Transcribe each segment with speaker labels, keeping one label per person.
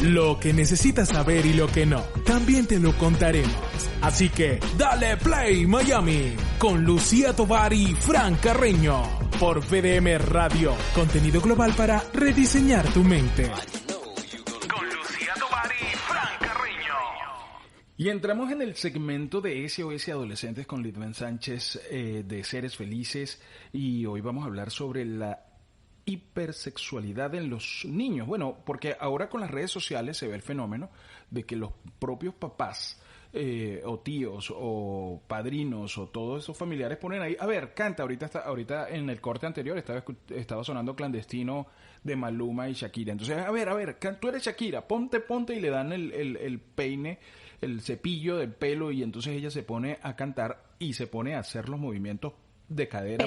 Speaker 1: Lo que necesitas saber y lo que no, también te lo contaremos. Así que, dale play Miami con Lucía Tovar y Fran Carreño por VDM Radio. Contenido global para rediseñar tu mente. Con Lucía Tovar y Fran Carreño.
Speaker 2: Y entramos en el segmento de SOS Adolescentes con Lidben Sánchez de Seres Felices. Y hoy vamos a hablar sobre la hipersexualidad en los niños. Bueno, porque ahora con las redes sociales se ve el fenómeno de que los propios papás o tíos o padrinos o todos esos familiares ponen ahí, a ver, canta, ahorita en el corte anterior estaba sonando Clandestino de Maluma y Shakira. Entonces, a ver, tú eres Shakira, ponte y le dan el peine, el cepillo del pelo y entonces ella se pone a cantar y se pone a hacer los movimientos de cadera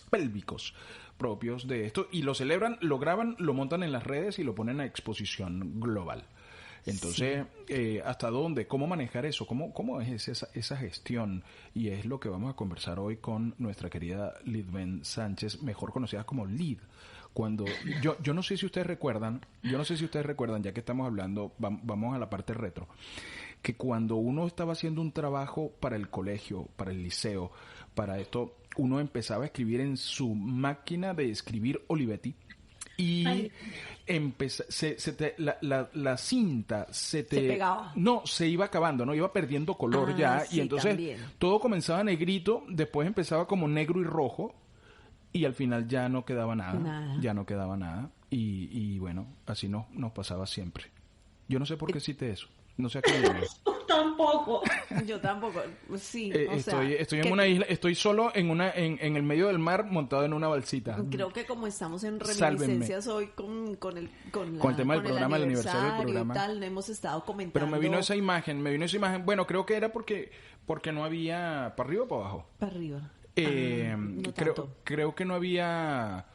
Speaker 2: pélvicos propios de esto y lo celebran, lo graban, lo montan en las redes y lo ponen a exposición global. Entonces, sí. ¿Hasta dónde? ¿Cómo manejar eso? ¿Cómo es esa gestión? Y es lo que vamos a conversar hoy con nuestra querida Lidben Sánchez, mejor conocida como Lid. Cuando yo no sé si ustedes recuerdan, ya que estamos hablando, vamos a la parte retro, que cuando uno estaba haciendo un trabajo para el colegio, para el liceo, para esto, uno empezaba a escribir en su máquina de escribir Olivetti y la cinta se
Speaker 3: pegaba.
Speaker 2: No, se iba acabando, no iba perdiendo color ya,
Speaker 3: sí,
Speaker 2: y entonces
Speaker 3: también.
Speaker 2: Todo comenzaba negrito, después empezaba como negro y rojo y al final ya no quedaba nada. Y bueno, así nos pasaba siempre. Yo no sé por qué cité eso. No sé a qué
Speaker 3: Tampoco. Yo tampoco. Sí,
Speaker 2: estoy en una isla, estoy solo en el medio del mar montado en una balsita.
Speaker 3: Creo que como estamos en reminiscencias hoy con el
Speaker 2: tema del programa, el aniversario del programa
Speaker 3: y tal, hemos estado comentando.
Speaker 2: Pero me vino esa imagen. Bueno, creo que era porque no había para arriba o para abajo.
Speaker 3: Para arriba.
Speaker 2: No creo que no había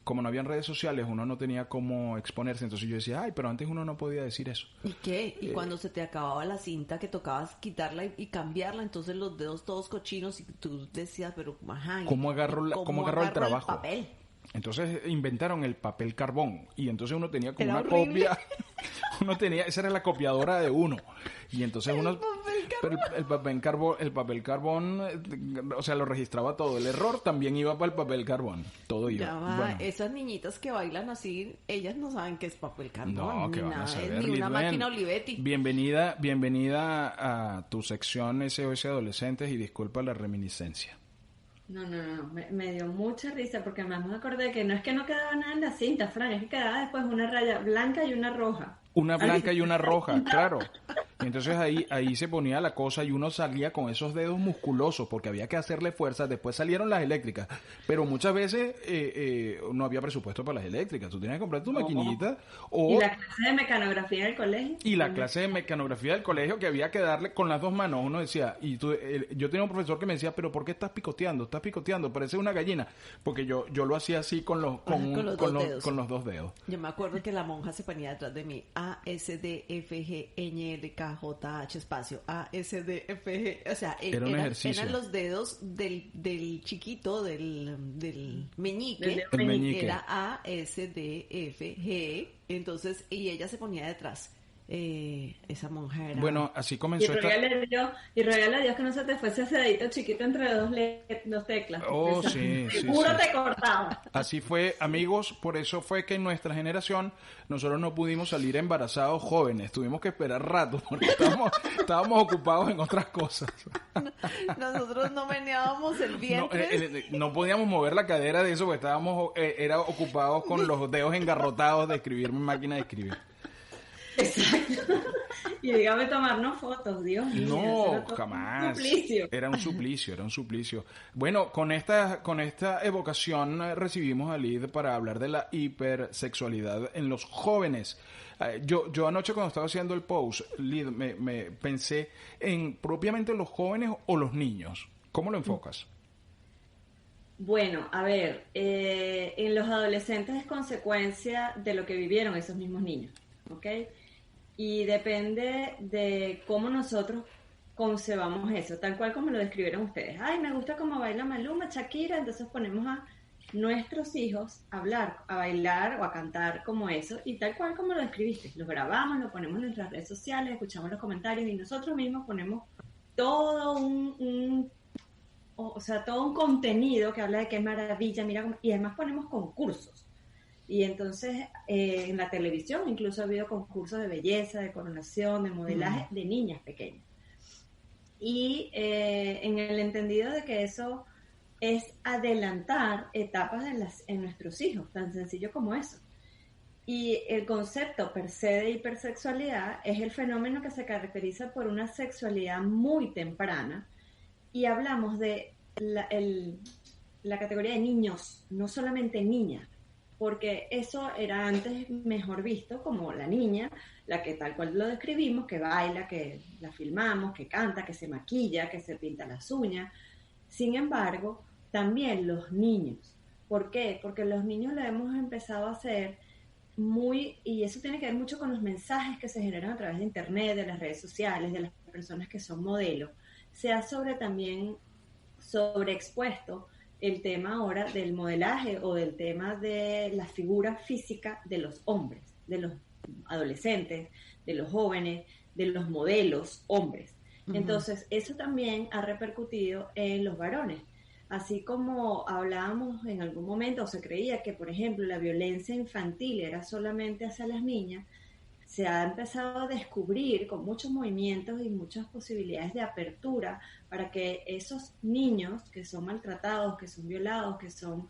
Speaker 2: como no habían redes sociales, uno no tenía cómo exponerse, entonces yo decía, pero antes uno no podía decir eso.
Speaker 3: ¿Y qué? Y cuando se te acababa la cinta que tocabas quitarla y cambiarla, entonces los dedos todos cochinos y tú decías, pero
Speaker 2: ¿cómo agarro el trabajo?
Speaker 3: El papel?
Speaker 2: Entonces inventaron el papel carbón y entonces uno tenía como
Speaker 3: era
Speaker 2: una
Speaker 3: horrible.
Speaker 2: copia, esa era la copiadora de uno y entonces el papel carbón, o sea, lo registraba todo, el error también iba para el papel carbón, todo iba.
Speaker 3: Bueno. Esas niñitas que bailan así, ellas no saben qué es papel carbón,
Speaker 2: no,
Speaker 3: ni
Speaker 2: que van
Speaker 3: nada,
Speaker 2: a saber,
Speaker 3: ni una máquina Olivetti.
Speaker 2: Bienvenida a tu sección SOS Adolescentes y disculpa la reminiscencia.
Speaker 4: No, me dio mucha risa porque además me acordé que no es que no quedaba nada en la cinta, Fran, es que quedaba después una raya blanca y una roja.
Speaker 2: Una blanca y una roja, claro. Y entonces ahí se ponía la cosa y uno salía con esos dedos musculosos porque había que hacerle fuerza. Después salieron las eléctricas, pero muchas veces no había presupuesto para las eléctricas. Tú tenías que comprar tu maquinita.
Speaker 4: ¿Y la clase de mecanografía del colegio?
Speaker 2: Y la clase de mecanografía del colegio que había que darle con las dos manos. Uno decía, yo tenía un profesor que me decía, pero ¿por qué estás picoteando? Parece una gallina. Porque yo lo hacía así con los dos dedos.
Speaker 3: Yo me acuerdo que la monja se ponía detrás de mí. A, S, D, F, G, Ñ, L, K, J, H, espacio. A, S, D, F, G. O sea, eran los dedos del chiquito, del meñique.
Speaker 2: El meñique.
Speaker 3: Era A, S, D, F, G. Entonces, y ella se ponía detrás. Esa monja era...
Speaker 2: Bueno, así comenzó
Speaker 4: y regala a Dios que no se te fuese ese dedito chiquito entre dos teclas.
Speaker 2: Oh, sí.
Speaker 4: Seguro te cortaba.
Speaker 2: Así fue, amigos, por eso fue que en nuestra generación nosotros no pudimos salir embarazados jóvenes, tuvimos que esperar rato porque estábamos ocupados en otras cosas.
Speaker 3: Nosotros no meneábamos el vientre.
Speaker 2: No podíamos mover la cadera de eso porque estábamos ocupados con los dedos engarrotados de escribir mi máquina de escribir.
Speaker 4: Exacto. Y dígame tomarnos fotos, Dios mío.
Speaker 2: No, jamás. Era un suplicio. Bueno, con esta evocación recibimos a Lid para hablar de la hipersexualidad en los jóvenes. Yo anoche cuando estaba haciendo el post, Lid, me pensé en propiamente los jóvenes o los niños. ¿Cómo lo enfocas?
Speaker 4: Bueno, a ver, en los adolescentes es consecuencia de lo que vivieron esos mismos niños, ¿ok? Y depende de cómo nosotros concebamos eso, tal cual como lo describieron ustedes. Ay, me gusta cómo baila Maluma, Shakira, entonces ponemos nuestros hijos a hablar, a bailar o a cantar como eso, y tal cual como lo describiste. Lo grabamos, lo ponemos en nuestras redes sociales, escuchamos los comentarios y nosotros mismos ponemos todo todo un contenido que habla de qué maravilla, mira, y además ponemos concursos. Y entonces en la televisión incluso ha habido concursos de belleza, de coronación, de modelaje de niñas pequeñas. Y en el entendido de que eso es adelantar etapas en nuestros hijos, tan sencillo como eso. Y el concepto per se de hipersexualidad es el fenómeno que se caracteriza por una sexualidad muy temprana, y hablamos de la categoría de niños, no solamente niñas, porque eso era antes mejor visto como la niña, la que tal cual lo describimos, que baila, que la filmamos, que canta, que se maquilla, que se pinta las uñas. Sin embargo, también los niños. ¿Por qué? Porque los niños lo hemos empezado a hacer y eso tiene que ver mucho con los mensajes que se generan a través de internet, de las redes sociales, de las personas que son modelos. Se ha también sobreexpuesto el tema ahora del modelaje o del tema de la figura física de los hombres, de los adolescentes, de los jóvenes, de los modelos hombres. Entonces, eso también ha repercutido en los varones. Así como hablábamos en algún momento, o se creía que, por ejemplo, la violencia infantil era solamente hacia las niñas, se ha empezado a descubrir con muchos movimientos y muchas posibilidades de apertura para que esos niños que son maltratados, que son violados, que son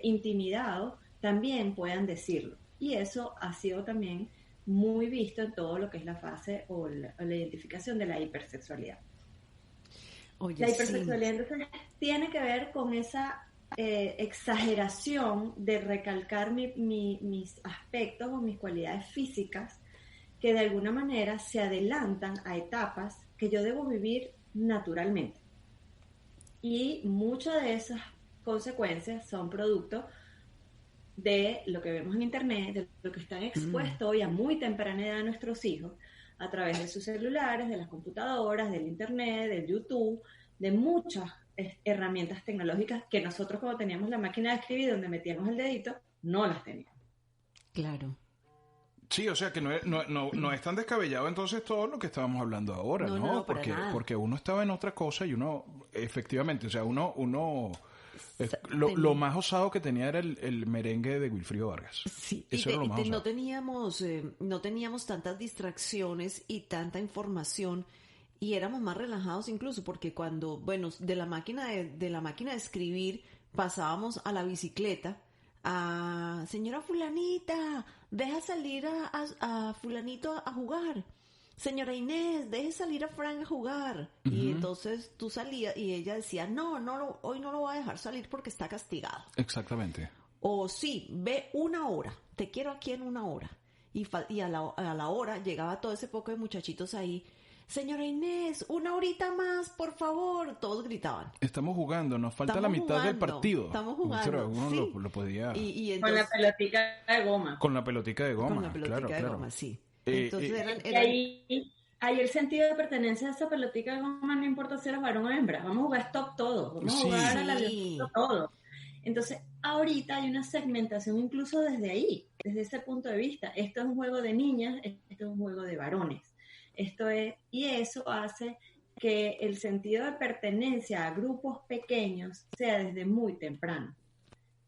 Speaker 4: intimidados, también puedan decirlo. Y eso ha sido también muy visto en todo lo que es la fase o la identificación de la hipersexualidad. Oye, la hipersexualidad entonces tiene que ver con esa exageración de recalcar mis aspectos o mis cualidades físicas que de alguna manera se adelantan a etapas que yo debo vivir naturalmente. Y muchas de esas consecuencias son producto de lo que vemos en internet, de lo que están expuestos hoy a muy temprana edad nuestros hijos, a través de sus celulares, de las computadoras, del internet, del YouTube, de muchas herramientas tecnológicas que nosotros, cuando teníamos la máquina de escribir donde metíamos el dedito, no las teníamos.
Speaker 3: Claro.
Speaker 2: Sí, o sea que no es tan descabellado entonces todo lo que estábamos hablando ahora, ¿no?
Speaker 3: No,
Speaker 2: porque uno estaba en otra cosa y uno, efectivamente, o sea, lo más osado que tenía era el merengue de Wilfrido Vargas.
Speaker 3: Sí,
Speaker 2: eso era lo más osado.
Speaker 3: No teníamos tantas distracciones y tanta información, y éramos más relajados incluso, porque cuando, de la máquina de escribir pasábamos a la bicicleta. Señora fulanita, deja salir a fulanito a jugar. Señora Inés, deje salir a Frank a jugar. Uh-huh. Y entonces tú salías y ella decía, hoy no lo voy a dejar salir porque está castigado.
Speaker 2: Exactamente.
Speaker 3: O sí, ve 1 hora, te quiero aquí en 1 hora. Y a la hora llegaba todo ese poco de muchachitos ahí. Señora Inés, 1 horita más, por favor. Todos gritaban.
Speaker 2: Estamos jugando, nos falta la mitad del partido.
Speaker 3: Estamos jugando.
Speaker 2: Uno
Speaker 3: sí.
Speaker 2: lo podía...
Speaker 4: Y entonces... Con la pelotica de goma.
Speaker 2: Con la pelotica de goma,
Speaker 3: Con la pelotica
Speaker 2: claro,
Speaker 3: de goma, sí.
Speaker 4: Entonces ahí el sentido de pertenencia a esa pelotica de goma no importa si eres varón o hembra. Vamos a jugar stop todo. Vamos a jugar a la stop todo. Entonces, ahorita hay una segmentación incluso desde ahí, desde ese punto de vista. Esto es un juego de niñas, esto es un juego de varones. Y eso hace que el sentido de pertenencia a grupos pequeños sea desde muy temprano.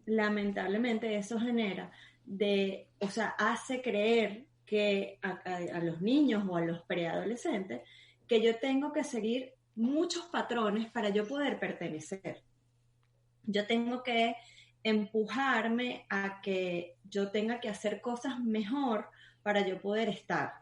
Speaker 4: Lamentablemente eso genera hace creer que a los niños o a los preadolescentes que yo tengo que seguir muchos patrones para yo poder pertenecer. Yo tengo que empujarme a que yo tenga que hacer cosas mejor para yo poder estar.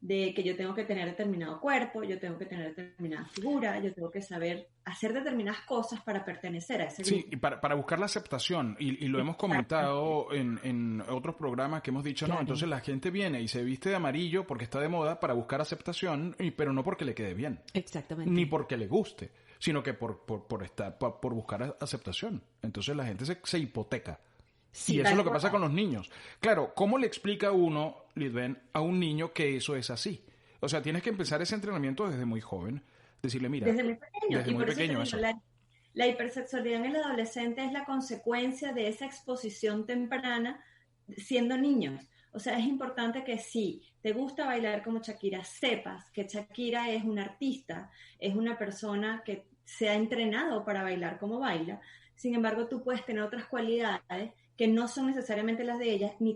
Speaker 4: De que yo tengo que tener determinado cuerpo, yo tengo que tener determinada figura, yo tengo que saber hacer determinadas cosas para pertenecer a ese grupo.
Speaker 2: Sí, y para buscar la aceptación, y lo hemos comentado en otros programas que hemos dicho, claro. No, entonces la gente viene y se viste de amarillo porque está de moda para buscar aceptación, pero no porque le quede bien.
Speaker 3: Exactamente.
Speaker 2: Ni porque le guste, sino que por buscar aceptación. Entonces la gente se hipoteca. Sí, y eso es lo que pasa con los niños. Claro, ¿cómo le explica uno, Lidben, a un niño que eso es así? O sea, tienes que empezar ese entrenamiento desde muy joven. Decirle, mira...
Speaker 4: Desde muy pequeño.
Speaker 2: Eso.
Speaker 4: La hipersexualidad en el adolescente es la consecuencia de esa exposición temprana siendo niños. O sea, es importante que si te gusta bailar como Shakira, sepas que Shakira es una artista, es una persona que se ha entrenado para bailar como baila. Sin embargo, tú puedes tener otras cualidades que no son necesariamente las de ella, ni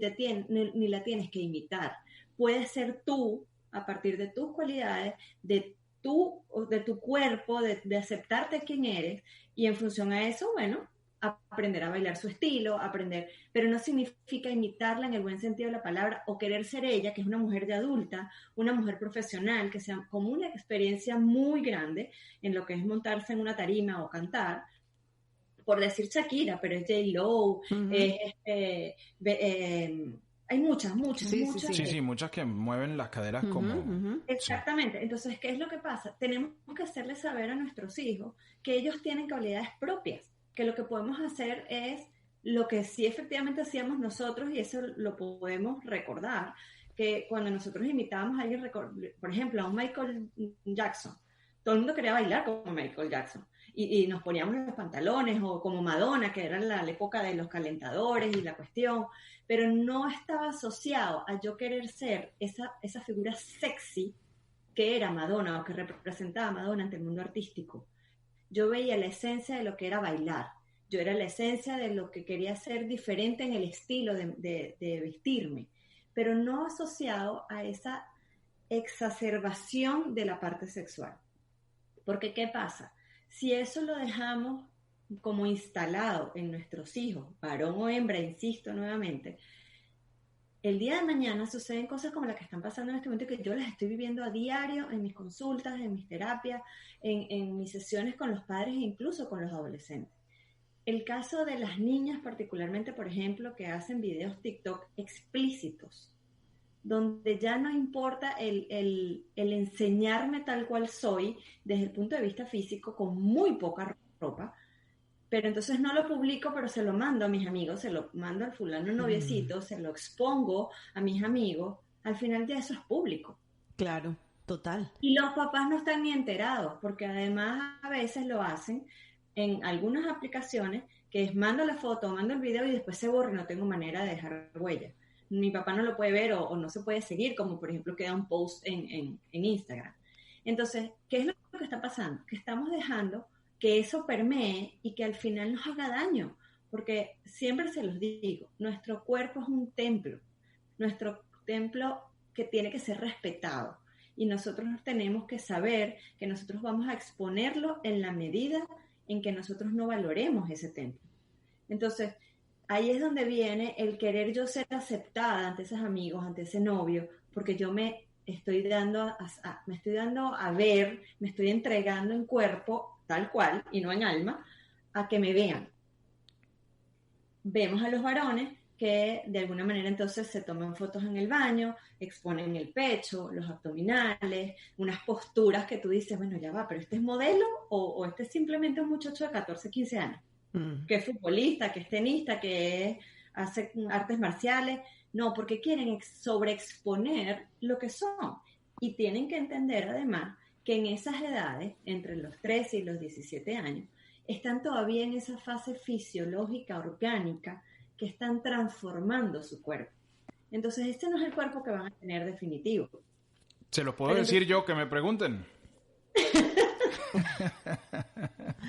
Speaker 4: la tienes que imitar. Puedes ser tú, a partir de tus cualidades, de tu cuerpo, de aceptarte quién eres, y en función a eso, bueno, aprender a bailar su estilo, pero no significa imitarla en el buen sentido de la palabra o querer ser ella, que es una mujer de adulta, una mujer profesional, que sea como una experiencia muy grande en lo que es montarse en una tarima o cantar, por decir Shakira, pero es J-Lo, hay muchas.
Speaker 2: Sí, muchas que mueven las caderas como...
Speaker 4: Exactamente. Entonces, ¿qué es lo que pasa? Tenemos que hacerles saber a nuestros hijos que ellos tienen cualidades propias, que lo que podemos hacer es lo que sí efectivamente hacíamos nosotros, y eso lo podemos recordar, que cuando nosotros imitábamos a alguien, por ejemplo, a un Michael Jackson, todo el mundo quería bailar como Michael Jackson, y nos poníamos los pantalones, o como Madonna, que era la época de los calentadores y la cuestión, pero no estaba asociado a yo querer ser esa figura sexy que era Madonna, o que representaba a Madonna ante el mundo artístico. Yo veía la esencia de lo que era bailar. Yo era la esencia de lo que quería ser diferente en el estilo de vestirme, pero no asociado a esa exacerbación de la parte sexual. Porque, ¿qué pasa? Si eso lo dejamos como instalado en nuestros hijos, varón o hembra, insisto nuevamente, el día de mañana suceden cosas como las que están pasando en este momento, que yo las estoy viviendo a diario en mis consultas, en mis terapias, en mis sesiones con los padres e incluso con los adolescentes. El caso de las niñas particularmente, por ejemplo, que hacen videos TikTok explícitos, donde ya no importa el enseñarme tal cual soy desde el punto de vista físico, con muy poca ropa, pero entonces no lo publico, pero se lo mando a mis amigos, se lo mando al fulano noviecito, se lo expongo a mis amigos, al final ya eso es público.
Speaker 3: Claro, total.
Speaker 4: Y los papás no están ni enterados, porque además a veces lo hacen en algunas aplicaciones, que es mando la foto, mando el video y después se borra, no tengo manera de dejar huella. Mi papá no lo puede ver o no se puede seguir, como por ejemplo queda un post en Instagram. Entonces, ¿qué es lo que está pasando? Que estamos dejando que eso permee y que al final nos haga daño, porque siempre se los digo, nuestro cuerpo es un templo que tiene que ser respetado, y nosotros tenemos que saber que nosotros vamos a exponerlo en la medida en que nosotros no valoremos ese templo. Entonces, ahí es donde viene el querer yo ser aceptada ante esos amigos, ante ese novio, porque yo me estoy dando a ver, me estoy entregando en cuerpo tal cual, y no en alma, a que me vean. Vemos a los varones que de alguna manera entonces se toman fotos en el baño, exponen el pecho, los abdominales, unas posturas que tú dices, bueno, ya va, pero ¿este es modelo o este es simplemente un muchacho de 14, 15 años? Que es futbolista, que es tenista, que hace artes marciales? No, porque quieren sobreexponer lo que son, y tienen que entender además que en esas edades, entre los 13 y los 17 años, están todavía en esa fase fisiológica, orgánica, que están transformando su cuerpo. Entonces, este no es el cuerpo que van a tener definitivo.
Speaker 2: ¿Se lo puedo decir yo, que me pregunten?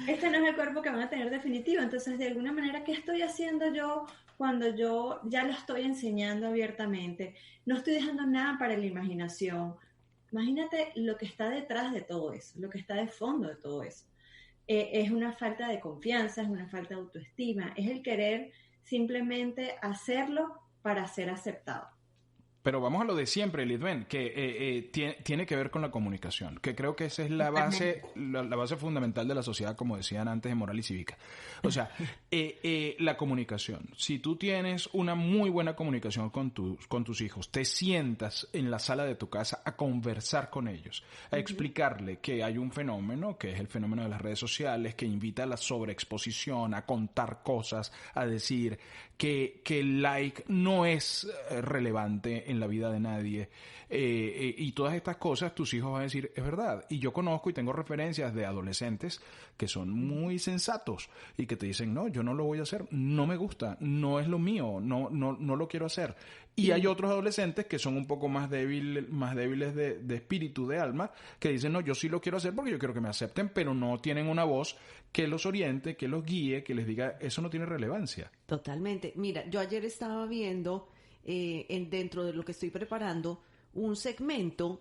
Speaker 4: Este no es el cuerpo que van a tener definitivo. Entonces, de alguna manera, ¿qué estoy haciendo yo cuando yo ya lo estoy enseñando abiertamente? No estoy dejando nada para la imaginación. Imagínate lo que está detrás de todo eso, lo que está de fondo de todo eso. Es una falta de confianza, es una falta de autoestima, es el querer simplemente hacerlo para ser aceptado.
Speaker 2: Pero vamos a lo de siempre, Lidwen, que tiene que ver con la comunicación, que creo que esa es la base fundamental de la sociedad, como decían antes, de moral y cívica. O sea, la comunicación. Si tú tienes una muy buena comunicación con tus hijos, te sientas en la sala de tu casa a conversar con ellos, a explicarle que hay un fenómeno, que es el fenómeno de las redes sociales, que invita a la sobreexposición, a contar cosas, a decir que el like no es relevante en en la vida de nadie, y todas estas cosas tus hijos van a decir, es verdad. Y yo conozco y tengo referencias de adolescentes que son muy sensatos y que te dicen, no, yo no lo voy a hacer, no me gusta, no es lo mío, no lo quiero hacer. Y hay otros adolescentes que son un poco más débiles de espíritu, de alma, que dicen, no, yo sí lo quiero hacer porque yo quiero que me acepten, pero no tienen una voz que los oriente, que los guíe, que les diga, eso no tiene relevancia.
Speaker 3: Totalmente. Mira, yo ayer estaba viendo, dentro de lo que estoy preparando, un segmento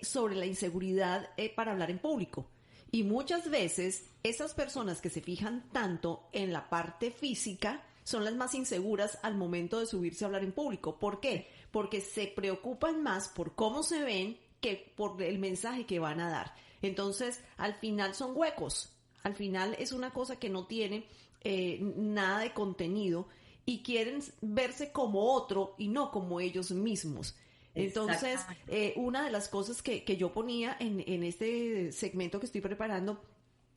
Speaker 3: sobre la inseguridad para hablar en público. Y muchas veces esas personas que se fijan tanto en la parte física son las más inseguras al momento de subirse a hablar en público. ¿Por qué? Porque se preocupan más por cómo se ven que por el mensaje que van a dar. Entonces, al final son huecos. Al final es una cosa que no tiene nada de contenido y quieren verse como otro y no como ellos mismos. Entonces, una de las cosas que yo ponía en este segmento que estoy preparando,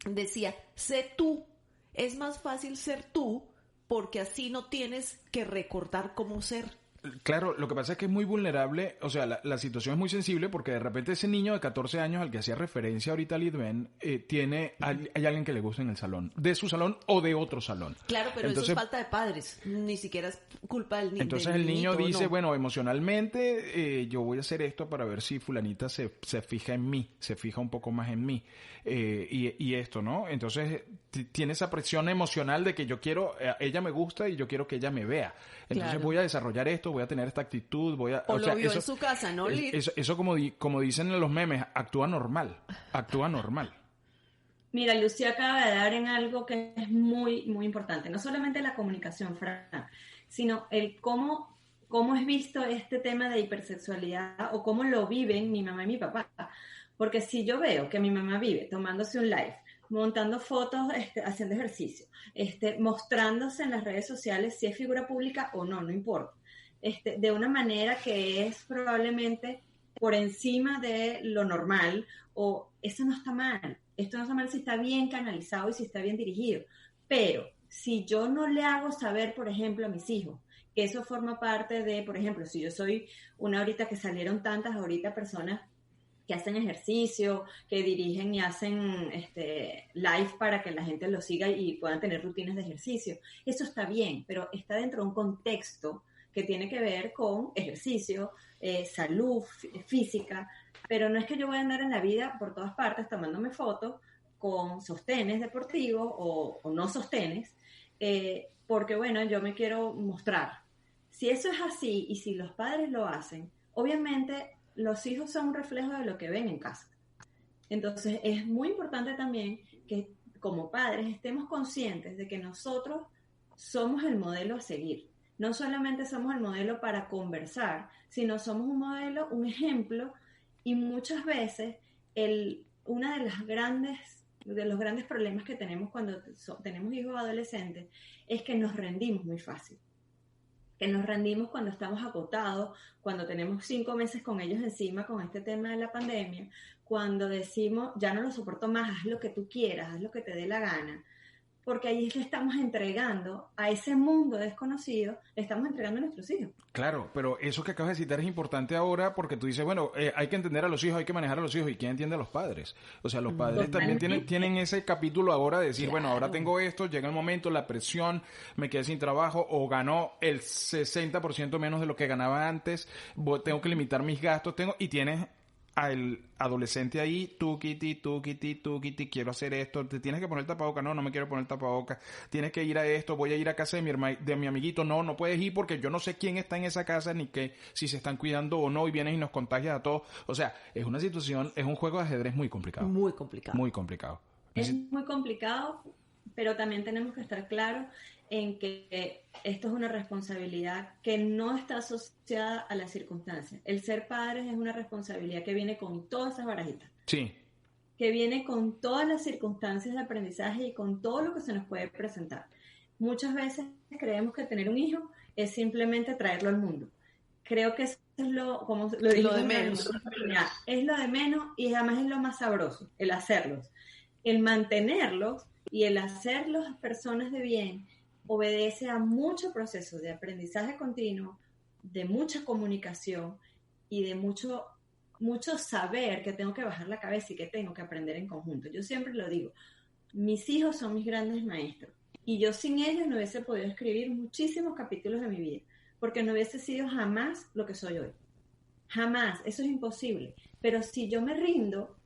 Speaker 3: decía, sé tú. Es más fácil ser tú porque así no tienes que recordar cómo ser.
Speaker 2: Claro, lo que pasa es que es muy vulnerable, o sea, la situación es muy sensible porque de repente ese niño de 14 años al que hacía referencia ahorita Lidben, hay alguien que le gusta en el salón, de su salón o de otro salón.
Speaker 3: Claro, pero entonces, eso es falta de padres, ni siquiera es culpa del niño.
Speaker 2: Entonces el niño dice, bueno, emocionalmente yo voy a hacer esto para ver si fulanita se fija en mí, se fija un poco más en mí, y esto, ¿no? Entonces tiene esa presión emocional de que yo quiero, ella me gusta y yo quiero que ella me vea. Entonces voy a desarrollar esto, voy a tener esta actitud,
Speaker 3: O lo vio en su casa, ¿no, Lid?
Speaker 2: Eso como dicen en los memes, actúa normal.
Speaker 4: Mira, Lucía acaba de dar en algo que es muy, muy importante. No solamente la comunicación, Fran, sino el cómo es visto este tema de hipersexualidad o cómo lo viven mi mamá y mi papá. Porque si yo veo que mi mamá vive tomándose un live, montando fotos, haciendo ejercicio, mostrándose en las redes sociales si es figura pública o no importa. De una manera que es probablemente por encima de lo normal, o eso no está mal. Esto no está mal si está bien canalizado y si está bien dirigido. Pero si yo no le hago saber, por ejemplo, a mis hijos, que eso forma parte de, por ejemplo, si yo soy una ahorita que salieron tantas ahorita personas que hacen ejercicio, que dirigen y hacen live para que la gente lo siga y puedan tener rutinas de ejercicio. Eso está bien, pero está dentro de un contexto que tiene que ver con ejercicio, salud física, pero no es que yo voy a andar en la vida por todas partes tomándome fotos con sostenes deportivos o no sostenes, porque bueno, yo me quiero mostrar. Si eso es así y si los padres lo hacen, obviamente los hijos son un reflejo de lo que ven en casa. Entonces es muy importante también que como padres estemos conscientes de que nosotros somos el modelo a seguir. No solamente somos el modelo para conversar, sino somos un modelo, un ejemplo, y muchas veces uno de los grandes problemas que tenemos cuando tenemos hijos adolescentes es que nos rendimos muy fácil. Que nos rendimos cuando estamos agotados, cuando tenemos 5 meses con ellos encima con este tema de la pandemia, cuando decimos, ya no lo soporto más, haz lo que tú quieras, haz lo que te dé la gana. Porque ahí le estamos entregando a ese mundo desconocido, le estamos entregando a nuestros hijos.
Speaker 2: Claro, pero eso que acabas de citar es importante ahora porque tú dices, bueno, hay que entender a los hijos, hay que manejar a los hijos, ¿y quién entiende a los padres? O sea, los padres también tienen ese capítulo ahora de decir, bueno, ahora tengo esto, llega el momento, la presión, me quedé sin trabajo o ganó el 60% menos de lo que ganaba antes, tengo que limitar mis gastos, y tienes al adolescente ahí, tú, Kitty, quiero hacer esto, te tienes que poner tapabocas, no me quiero poner tapabocas, tienes que ir a esto, voy a ir a casa de mi amiguito, no puedes ir porque yo no sé quién está en esa casa ni si se están cuidando o no y vienes y nos contagias a todos. O sea, es una situación, es un juego de ajedrez muy complicado.
Speaker 3: Muy complicado.
Speaker 2: Muy complicado.
Speaker 4: Es muy complicado, pero también tenemos que estar claros en que esto es una responsabilidad que no está asociada a las circunstancias. El ser padres es una responsabilidad que viene con todas esas barajitas.
Speaker 2: Sí.
Speaker 4: Que viene con todas las circunstancias de aprendizaje y con todo lo que se nos puede presentar. Muchas veces creemos que tener un hijo es simplemente traerlo al mundo. Creo que eso es lo
Speaker 3: de menos.
Speaker 4: Es lo de menos y además es lo más sabroso, el hacerlos. El mantenerlos y el hacerlos personas de bien obedece a muchos procesos de aprendizaje continuo, de mucha comunicación y de mucho saber que tengo que bajar la cabeza y que tengo que aprender en conjunto. Yo siempre lo digo, mis hijos son mis grandes maestros y yo sin ellos no hubiese podido escribir muchísimos capítulos de mi vida, porque no hubiese sido jamás lo que soy hoy. Jamás, eso es imposible. Pero si yo me rindo,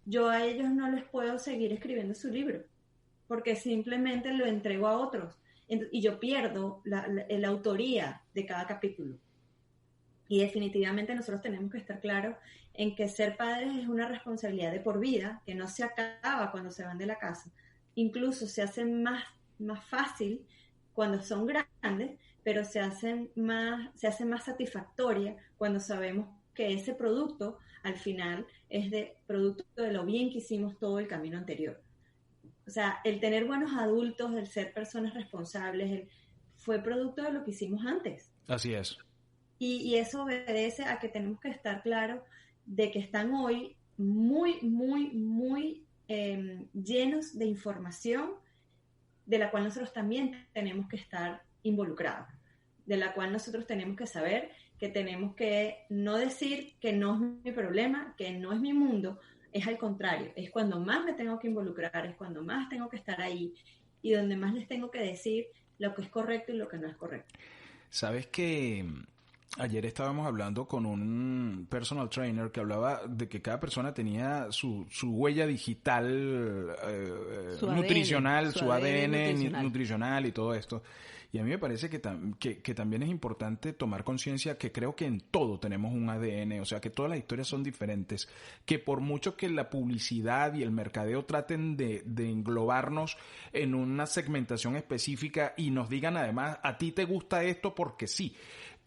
Speaker 4: yo a ellos no les puedo seguir escribiendo su libro, porque simplemente lo entrego a otros y yo pierdo la autoría de cada capítulo. Y definitivamente nosotros tenemos que estar claros en que ser padres es una responsabilidad de por vida, que no se acaba cuando se van de la casa. Incluso se hace más fácil cuando son grandes, pero se hace más satisfactoria cuando sabemos que ese producto al final es producto de lo bien que hicimos todo el camino anterior. O sea, el tener buenos adultos, el ser personas responsables, fue producto de lo que hicimos antes.
Speaker 2: Así es.
Speaker 4: Y eso obedece a que tenemos que estar claros de que están hoy muy, muy, muy llenos de información de la cual nosotros también tenemos que estar involucrados, de la cual nosotros tenemos que saber que tenemos que no decir que no es mi problema, que no es mi mundo, es al contrario, es cuando más me tengo que involucrar, es cuando más tengo que estar ahí y donde más les tengo que decir lo que es correcto y lo que no es correcto.
Speaker 2: Sabes que ayer estábamos hablando con un personal trainer que hablaba de que cada persona tenía su huella digital nutricional, su ADN nutricional y todo esto. Y a mí me parece que también es importante tomar conciencia que creo que en todo tenemos un ADN, o sea que todas las historias son diferentes, que por mucho que la publicidad y el mercadeo traten de englobarnos en una segmentación específica y nos digan además, a ti te gusta esto porque sí.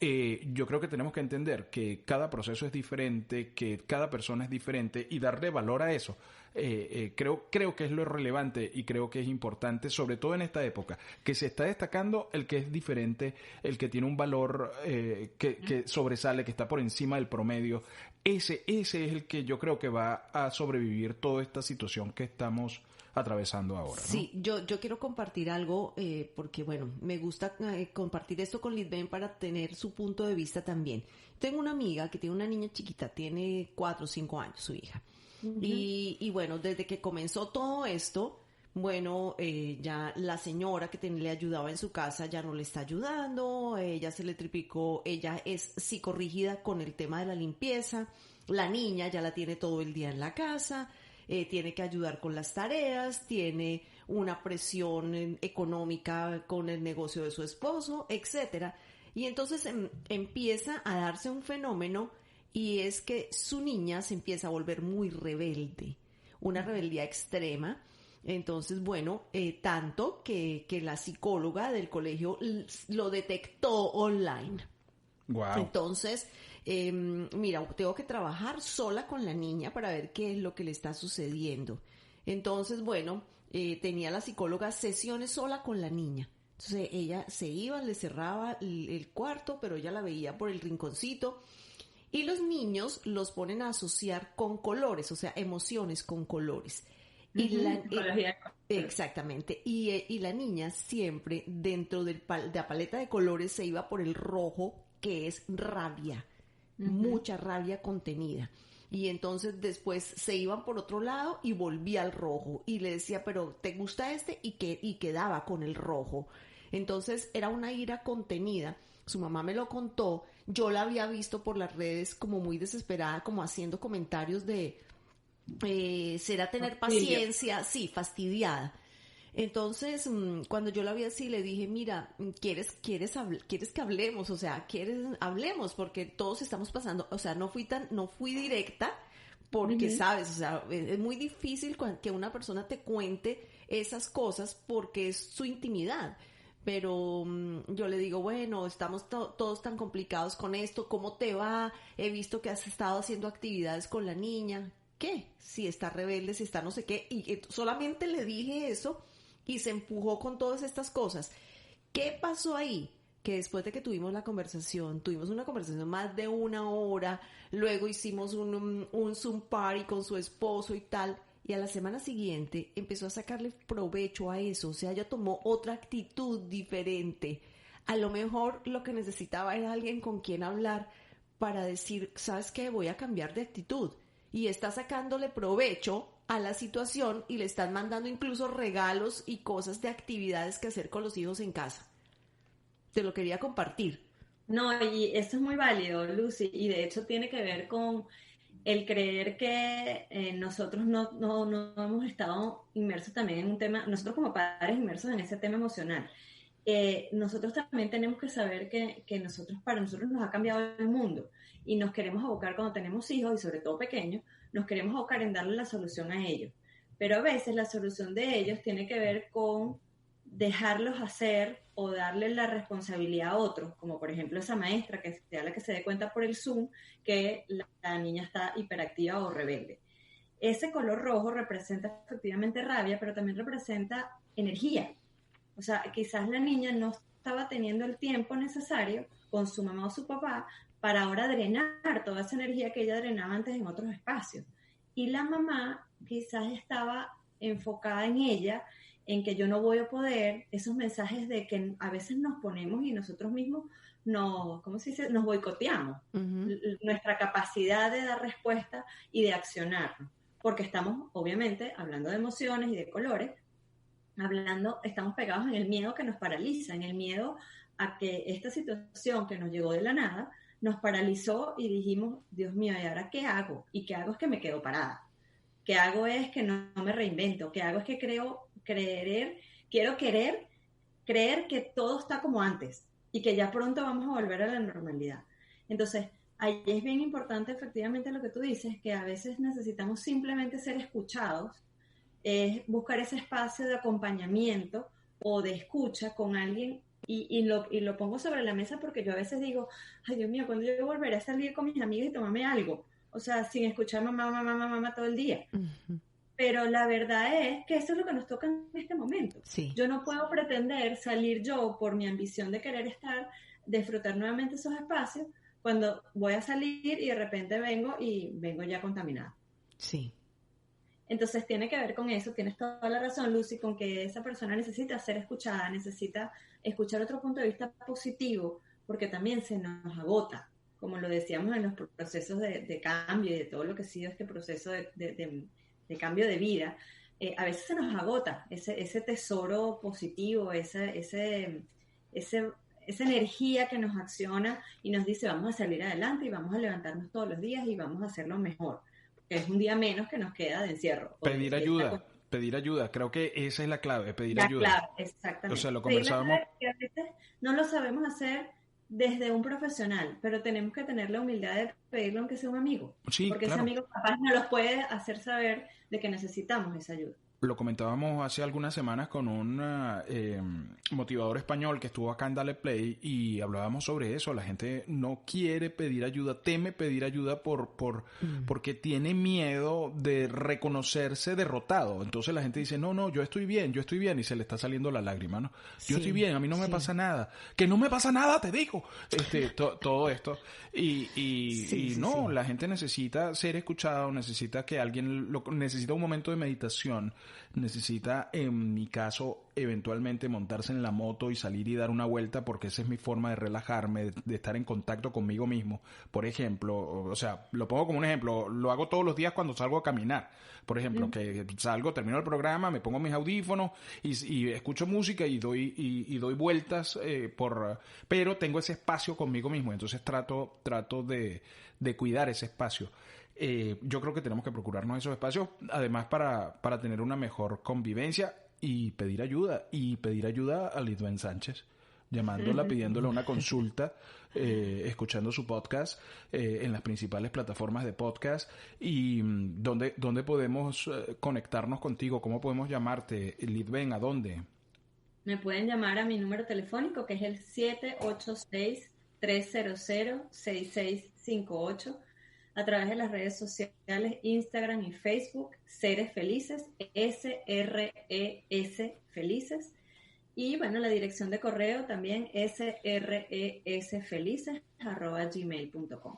Speaker 2: Yo creo que tenemos que entender que cada proceso es diferente, que cada persona es diferente y darle valor a eso. Creo que es lo relevante y creo que es importante, sobre todo en esta época, que se está destacando el que es diferente, el que tiene un valor que sobresale, que está por encima del promedio. Ese es el que yo creo que va a sobrevivir toda esta situación que estamos atravesando ahora, ¿no?
Speaker 3: Sí, yo quiero compartir algo porque, bueno, me gusta compartir esto con Lisbeth para tener su punto de vista también. Tengo una amiga que tiene una niña chiquita, tiene 4 o 5 años, su hija. Uh-huh. Y bueno, desde que comenzó todo esto, bueno, ya la señora que le ayudaba en su casa ya no le está ayudando, ella se le triplicó, ella es psicorrígida con el tema de la limpieza, la niña ya la tiene todo el día en la casa, tiene que ayudar con las tareas, tiene una presión económica con el negocio de su esposo, etcétera. Y entonces empieza a darse un fenómeno y es que su niña se empieza a volver muy rebelde, una rebeldía extrema. Entonces, bueno, tanto que la psicóloga del colegio lo detectó online.
Speaker 2: Wow.
Speaker 3: Entonces, mira, tengo que trabajar sola con la niña para ver qué es lo que le está sucediendo. Entonces, bueno, tenía la psicóloga sesiones sola con la niña. Entonces, ella se iba, le cerraba el cuarto, pero ella la veía por el rinconcito. Y los niños los ponen a asociar con colores, o sea, emociones con colores. Y exactamente. Y la niña siempre dentro de la paleta de colores se iba por el rojo, que es rabia, mucha rabia contenida. Y entonces después se iban por otro lado y volvía al rojo. Y le decía, pero ¿te gusta este? Y quedaba con el rojo. Entonces era una ira contenida. Su mamá me lo contó. Yo la había visto por las redes como muy desesperada, como haciendo comentarios de... será tener paciencia, sí, fastidiada. Entonces, cuando yo la vi así, le dije, mira, ¿quieres que hablemos? O sea, hablemos, porque todos estamos pasando, o sea, no fui directa, porque sabes, o sea, es muy difícil que una persona te cuente esas cosas porque es su intimidad. Pero yo le digo, bueno, estamos todos tan complicados con esto, ¿cómo te va? He visto que has estado haciendo actividades con la niña. ¿Qué? Si está rebelde, si está no sé qué. Y solamente le dije eso y se empujó con todas estas cosas. ¿Qué pasó ahí? Que después de que tuvimos una conversación más de 1 hora, luego hicimos un Zoom party con su esposo y tal, y a la semana siguiente empezó a sacarle provecho a eso, o sea, ella tomó otra actitud diferente A lo mejor lo que necesitaba era alguien con quien hablar para decir, ¿sabes qué? Voy a cambiar de actitud. Y está sacándole provecho a la situación y le están mandando incluso regalos y cosas de actividades que hacer con los hijos en casa. Te lo quería compartir.
Speaker 4: No, y eso es muy válido, Lucy, y de hecho tiene que ver con el creer que nosotros no hemos estado inmersos también en un tema, nosotros como padres inmersos en ese tema emocional. Nosotros también tenemos que saber que para nosotros nos ha cambiado el mundo y nos queremos abocar cuando tenemos hijos y sobre todo pequeños, nos queremos abocar en darle la solución a ellos. Pero a veces la solución de ellos tiene que ver con dejarlos hacer o darle la responsabilidad a otros, como por ejemplo esa maestra que sea la que se dé cuenta por el Zoom que la niña está hiperactiva o rebelde. Ese color rojo representa efectivamente rabia, pero también representa energía. O sea, quizás la niña no estaba teniendo el tiempo necesario con su mamá o su papá para ahora drenar toda esa energía que ella drenaba antes en otros espacios. Y la mamá quizás estaba enfocada en ella, en que yo no voy a poder, esos mensajes de que a veces nos ponemos y nosotros mismos nos boicoteamos, nuestra capacidad de dar respuesta y de accionarnos, porque estamos obviamente hablando de emociones y de colores, estamos pegados en el miedo que nos paraliza, en el miedo a que esta situación que nos llegó de la nada nos paralizó y dijimos, Dios mío, ¿y ahora qué hago? ¿Y qué hago? Es que me quedo parada. ¿Qué hago? Es que no me reinvento. ¿Qué hago? Es que quiero creer que todo está como antes y que ya pronto vamos a volver a la normalidad. Entonces, ahí es bien importante efectivamente lo que tú dices, que a veces necesitamos simplemente ser escuchados, buscar ese espacio de acompañamiento o de escucha con alguien y lo pongo sobre la mesa porque yo a veces digo, ay Dios mío, cuando yo volveré a salir con mis amigas y tomarme algo, o sea, sin escuchar mamá todo el día. Uh-huh. Pero la verdad es que eso es lo que nos toca en este momento.
Speaker 3: Sí.
Speaker 4: Yo no puedo pretender salir yo por mi ambición de querer disfrutar nuevamente esos espacios, cuando voy a salir y de repente vengo ya contaminada.
Speaker 3: Sí.
Speaker 4: Entonces tiene que ver con eso, tienes toda la razón, Lucy, con que esa persona necesita ser escuchada, necesita escuchar otro punto de vista positivo, porque también se nos agota, como lo decíamos en los procesos de cambio y de todo lo que ha sido este proceso de cambio de vida. A veces se nos agota ese tesoro positivo, esa energía que nos acciona y nos dice vamos a salir adelante y vamos a levantarnos todos los días y vamos a hacerlo mejor. Es un día menos que nos queda de encierro.
Speaker 2: Pedir ayuda, creo que esa es la clave, pedir ayuda.
Speaker 4: Claro, exactamente.
Speaker 2: O sea, lo conversábamos.
Speaker 4: Que a veces no lo sabemos hacer desde un profesional, pero tenemos que tener la humildad de pedirle aunque sea un amigo.
Speaker 2: Sí,
Speaker 4: porque
Speaker 2: claro.
Speaker 4: Ese amigo capaz nos los puede hacer saber de que necesitamos esa ayuda.
Speaker 2: Lo comentábamos hace algunas semanas con un motivador español que estuvo acá en Dale Play y hablábamos sobre eso. La gente no quiere pedir ayuda, teme pedir ayuda porque tiene miedo de reconocerse derrotado. Entonces la gente dice, no, yo estoy bien y se le está saliendo la lágrima, ¿no? Yo estoy bien, a mí no me pasa nada. Que no me pasa nada, te digo. Todo esto. La gente necesita ser escuchado, necesita que alguien necesita un momento de meditación. Necesita, en mi caso, eventualmente montarse en la moto y salir y dar una vuelta porque esa es mi forma de relajarme, de estar en contacto conmigo mismo. Por ejemplo, o sea, lo pongo como un ejemplo, lo hago todos los días cuando salgo a caminar. Por ejemplo, que salgo, termino el programa, me pongo mis audífonos y escucho música y doy vueltas pero tengo ese espacio conmigo mismo, entonces trato de cuidar ese espacio. Yo creo que tenemos que procurarnos esos espacios, además para tener una mejor convivencia y pedir ayuda a Lidwen Sánchez, llamándola, pidiéndole una consulta, escuchando su podcast en las principales plataformas de podcast. Y ¿dónde podemos conectarnos contigo? ¿Cómo podemos llamarte, Lidwen? ¿A dónde?
Speaker 4: Me pueden llamar a mi número telefónico, que es el 786-300-6658, a través de las redes sociales Instagram y Facebook, Seres Felices, SRES Felices. Y bueno, la dirección de correo también sresfelices@gmail.com.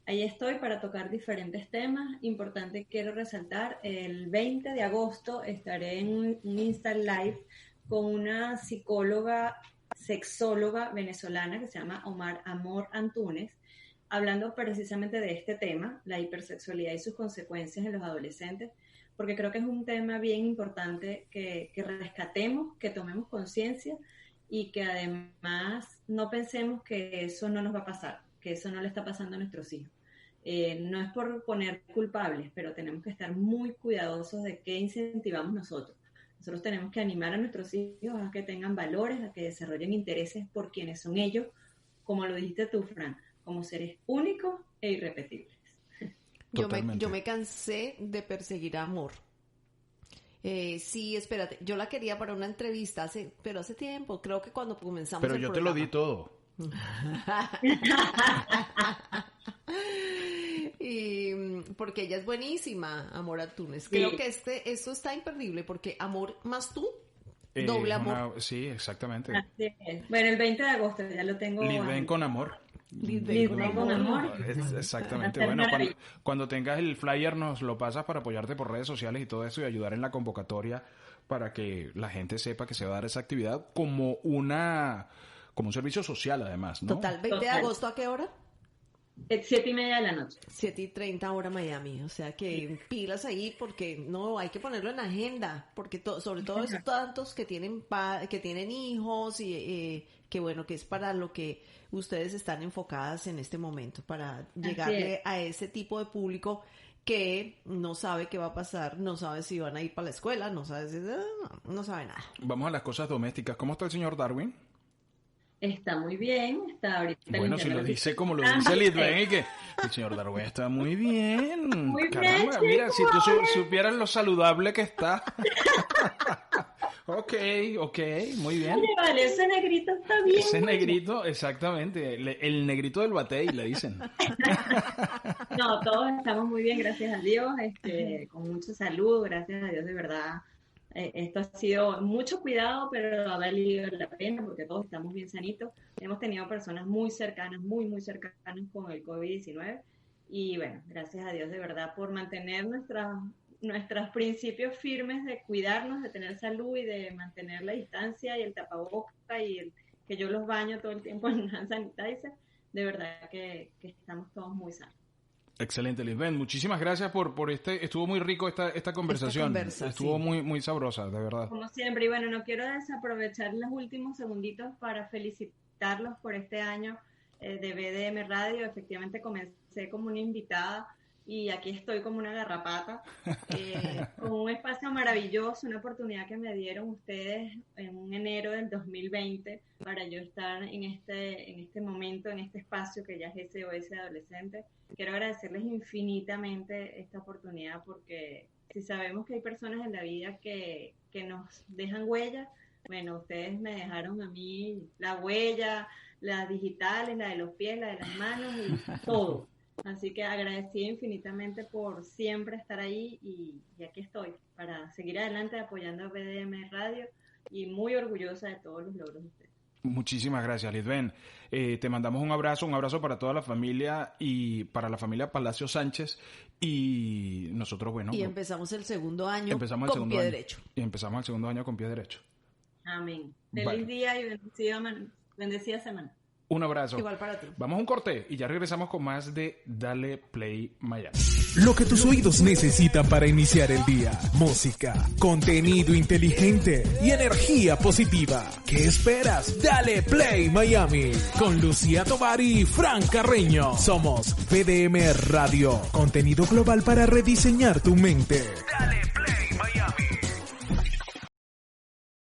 Speaker 4: Ahí estoy para tocar diferentes temas. Importante, quiero resaltar, el 20 de agosto estaré en un Insta Live con una psicóloga sexóloga venezolana que se llama Amor Antúnez, hablando precisamente de este tema, la hipersexualidad y sus consecuencias en los adolescentes, porque creo que es un tema bien importante que rescatemos, que tomemos conciencia y que además no pensemos que eso no nos va a pasar, que eso no le está pasando a nuestros hijos. No es por poner culpables, pero tenemos que estar muy cuidadosos de qué incentivamos nosotros. Nosotros tenemos que animar a nuestros hijos a que tengan valores, a que desarrollen intereses por quienes son ellos, como lo dijiste tú, Fran, como seres únicos e irrepetibles.
Speaker 3: Yo me cansé de perseguir a Amor. Sí, espérate, yo la quería para una entrevista pero hace tiempo, creo que cuando comenzamos
Speaker 2: el programa. Pero yo te lo di todo.
Speaker 3: Y porque ella es buenísima, Amor Antúnez. Creo que esto está imperdible porque Amor más tú, doble amor.
Speaker 2: Sí, exactamente.
Speaker 4: Bueno, el 20 de agosto ya lo tengo.
Speaker 2: Lidven con amor.
Speaker 4: Lidven con amor.
Speaker 2: Exactamente. Bueno, cuando tengas el flyer nos lo pasas para apoyarte por redes sociales y todo eso y ayudar en la convocatoria para que la gente sepa que se va a dar esa actividad como un servicio social además, ¿no?
Speaker 3: Total, 20 de agosto, ¿a qué hora?
Speaker 4: 7:30 de la noche.
Speaker 3: 7:30 hora Miami, o sea que pilas ahí porque no, hay que ponerlo en agenda, porque sobre todo esos tantos que tienen hijos y que bueno, que es para lo que ustedes están enfocadas en este momento, para llegarle a ese tipo de público que no sabe qué va a pasar, no sabe si van a ir para la escuela, no sabe no sabe nada.
Speaker 2: Vamos a las cosas domésticas. ¿Cómo está el señor Darwin?
Speaker 4: Está muy bien, está ahorita.
Speaker 2: Bueno, si lo dice como lo dice Lidven, y que el señor Darwin está muy bien.
Speaker 4: Muy
Speaker 2: Caramba,
Speaker 4: bien,
Speaker 2: mira, si tú supieras lo saludable que está. Ok, muy bien.
Speaker 4: Vale, ese negrito está bien.
Speaker 2: Ese negrito, exactamente, el negrito del batey, le dicen.
Speaker 4: No, todos estamos muy bien, gracias a Dios, con mucha salud, gracias a Dios, de verdad. Esto ha sido mucho cuidado, pero ha valido la pena porque todos estamos bien sanitos. Hemos tenido personas muy cercanas, muy cercanas con el COVID-19 y bueno, gracias a Dios de verdad por mantener nuestros principios firmes de cuidarnos, de tener salud y de mantener la distancia y el tapaboca y que yo los baño todo el tiempo en hand sanitizer. De verdad que estamos todos muy sanos.
Speaker 2: Excelente, Lidven. Muchísimas gracias por estuvo muy rico esta conversación. Estuvo muy sabrosa, de verdad.
Speaker 4: Como siempre, y bueno, no quiero desaprovechar los últimos segunditos para felicitarlos por este año de BDM Radio. Efectivamente comencé como una invitada y aquí estoy como una garrapata, con un espacio maravilloso, una oportunidad que me dieron ustedes en enero del 2020 para yo estar en este momento, en este espacio que ya es SOS Adolescentes. Quiero agradecerles infinitamente esta oportunidad porque si sabemos que hay personas en la vida que nos dejan huella, bueno, ustedes me dejaron a mí la huella, las digitales, la de los pies, la de las manos y todo. Así que agradecida infinitamente por siempre estar ahí y aquí estoy para seguir adelante apoyando a BDM Radio y muy orgullosa de todos los logros de ustedes.
Speaker 2: Muchísimas gracias, Lidven. Te mandamos un abrazo para toda la familia y para la familia Palacio Sánchez y nosotros, bueno...
Speaker 3: Y empezamos el segundo año con pie derecho.
Speaker 2: Y empezamos el segundo año con pie derecho.
Speaker 4: Amén. Feliz día y bendecida semana.
Speaker 2: Un abrazo.
Speaker 3: Igual para ti.
Speaker 2: Vamos a un corte y ya regresamos con más de Dale Play Miami.
Speaker 1: Lo que tus oídos necesitan para iniciar el día. Música, contenido inteligente y energía positiva. ¿Qué esperas? Dale Play Miami con Lucía Tovar y Fran Carreño. Somos BDM Radio, contenido global para rediseñar tu mente.